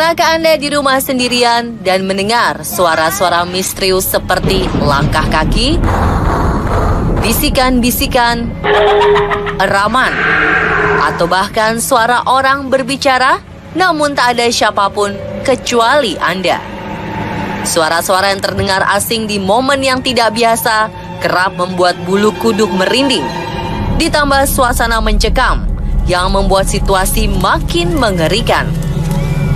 Pernahkah Anda di rumah sendirian dan mendengar suara-suara misterius seperti langkah kaki, bisikan-bisikan, eraman, atau bahkan suara orang berbicara, namun tak ada siapapun kecuali Anda? Suara-suara yang terdengar asing di momen yang tidak biasa kerap membuat bulu kuduk merinding. Ditambah suasana mencekam yang membuat situasi makin mengerikan.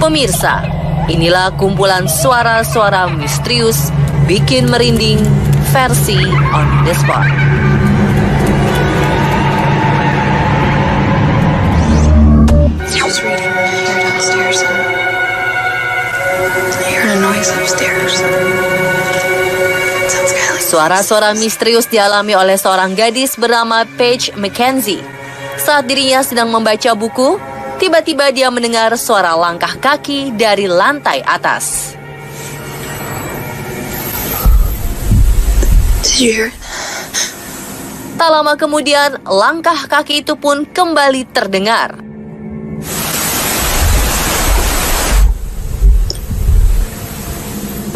Pemirsa, inilah kumpulan suara-suara misterius bikin merinding versi On The Spot. Suara-suara misterius dialami oleh seorang gadis bernama Paige Mackenzie. Saat dirinya sedang membaca buku, tiba-tiba dia mendengar suara langkah kaki dari lantai atas. Tak lama kemudian, langkah kaki itu pun kembali terdengar.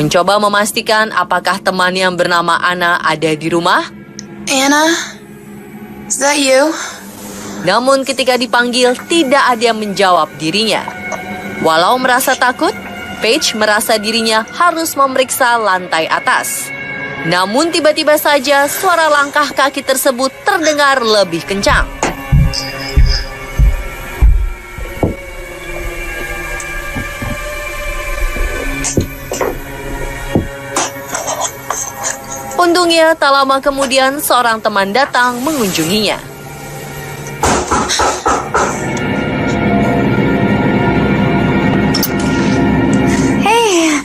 Mencoba memastikan apakah teman yang bernama Anna ada di rumah. Anna, is that you? Namun ketika dipanggil, tidak ada yang menjawab dirinya. Walau merasa takut, Paige merasa dirinya harus memeriksa lantai atas. Namun tiba-tiba saja suara langkah kaki tersebut terdengar lebih kencang. Untungnya, tak lama kemudian seorang teman datang mengunjunginya.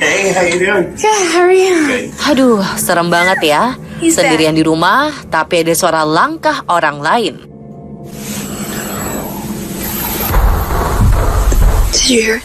Hey, how you doing? good, how are you? Aduh, serem banget ya. Who's that? Sendirian di rumah, tapi ada suara langkah orang lain. Did you hear it?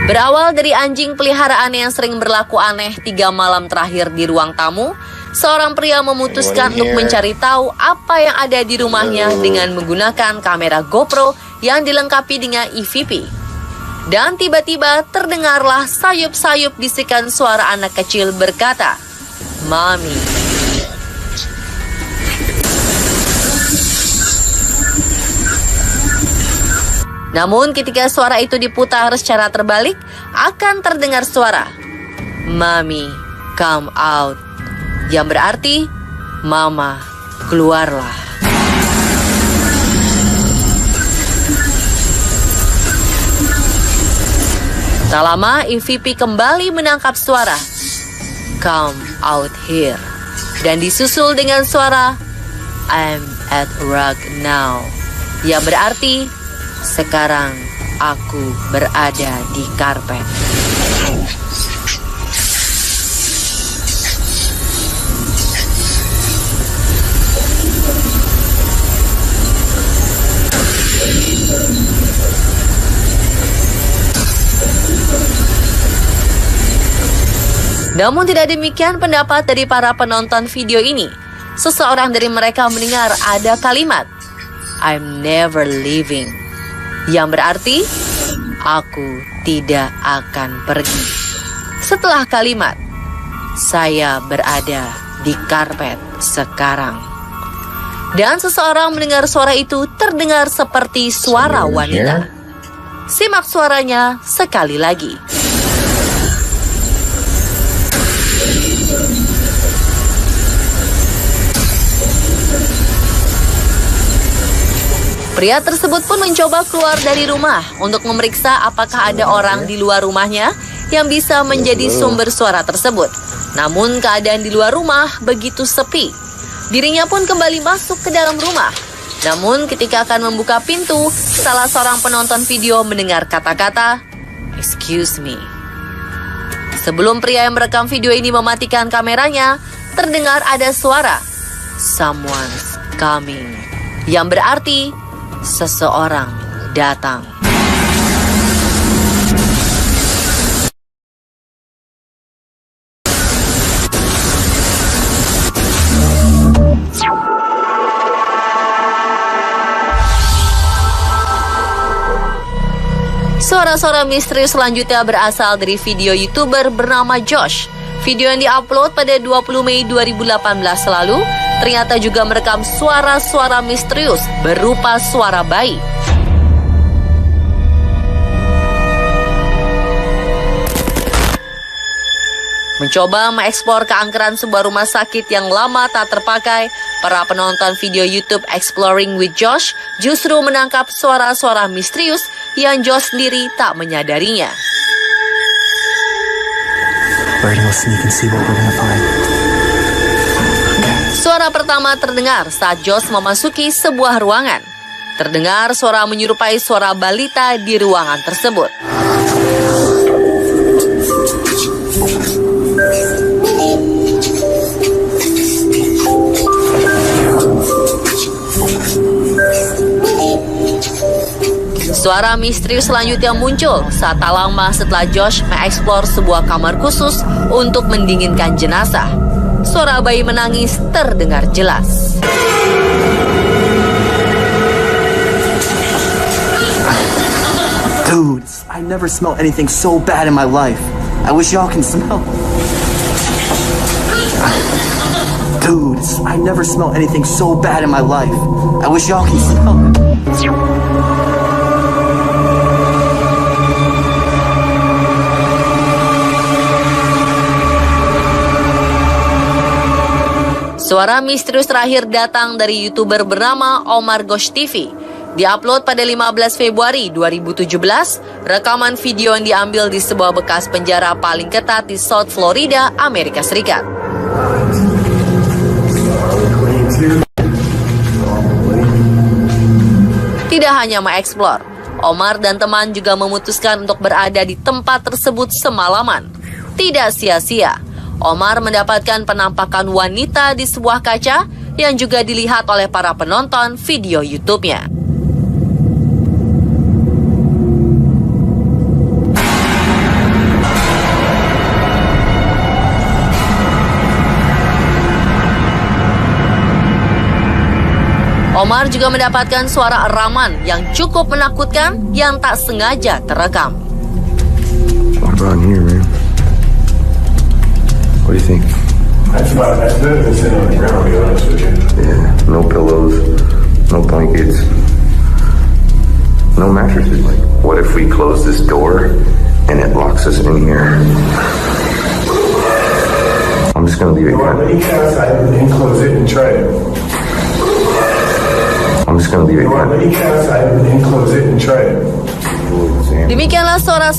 Berawal dari anjing peliharaan yang sering berlaku aneh 3 malam terakhir di ruang tamu, seorang pria memutuskan untuk mencari tahu apa yang ada di rumahnya dengan menggunakan kamera GoPro yang dilengkapi dengan EVP. Dan tiba-tiba terdengarlah sayup-sayup bisikan suara anak kecil berkata, "Mami." Namun ketika suara itu diputar secara terbalik, akan terdengar suara, "Mami, come out." Yang berarti, Mama, keluarlah. Tak lama, EVP kembali menangkap suara, "Come out here." Dan disusul dengan suara, "I'm at work now." Yang berarti, sekarang aku berada di karpet. Namun tidak demikian pendapat dari para penonton video ini. Seseorang dari mereka mendengar ada kalimat, "I'm never leaving." Yang berarti, aku tidak akan pergi. Setelah kalimat, saya berada di karpet sekarang. Dan seseorang mendengar suara itu terdengar seperti suara wanita. Simak suaranya sekali lagi. Pria tersebut pun mencoba keluar dari rumah untuk memeriksa apakah ada orang di luar rumahnya yang bisa menjadi sumber suara tersebut. Namun keadaan di luar rumah begitu sepi. Dirinya pun kembali masuk ke dalam rumah. Namun ketika akan membuka pintu, salah seorang penonton video mendengar kata-kata, "Excuse me." Sebelum pria yang merekam video ini mematikan kameranya, terdengar ada suara, "Someone's coming." Yang berarti, seseorang datang. Suara-suara misterius selanjutnya berasal dari video YouTuber bernama Josh. Video yang diupload pada 20 Mei 2018 lalu ternyata juga merekam suara-suara misterius berupa suara bayi. Mencoba mengeksplor keangkeran sebuah rumah sakit yang lama tak terpakai, para penonton video YouTube Exploring with Josh justru menangkap suara-suara misterius yang Josh sendiri tak menyadarinya. Suara pertama terdengar saat Josh memasuki sebuah ruangan. Terdengar suara menyerupai suara balita di ruangan tersebut. Suara misterius selanjutnya muncul saat tak lama setelah Josh mengeksplor sebuah kamar khusus untuk mendinginkan jenazah. Suara bayi menangis terdengar jelas. Dude, I never smelled anything so bad in my life. I wish y'all can smell. Dude, I never smelled anything so bad in my life. I wish y'all can smell it. Suara misterius terakhir datang dari YouTuber bernama Omar Ghosh TV. Diupload pada 15 Februari 2017, rekaman video yang diambil di sebuah bekas penjara paling ketat di South Florida, Amerika Serikat. Tidak hanya mengeksplor, Omar dan teman juga memutuskan untuk berada di tempat tersebut semalaman. Tidak sia-sia, Omar mendapatkan penampakan wanita di sebuah kaca yang juga dilihat oleh para penonton video YouTube-nya. Omar juga mendapatkan suara eraman yang cukup menakutkan yang tak sengaja terekam. What about here, man? What do you think? That's better than sitting on the ground, to be honest with you. Yeah, no pillows, no blankets, no mattresses. Like, what if we close this door and it locks us in here? I'm just gonna leave it. Let me get outside and close it and try it. I'm just gonna leave it. Let me get outside and close it and try it. Demikianlah suara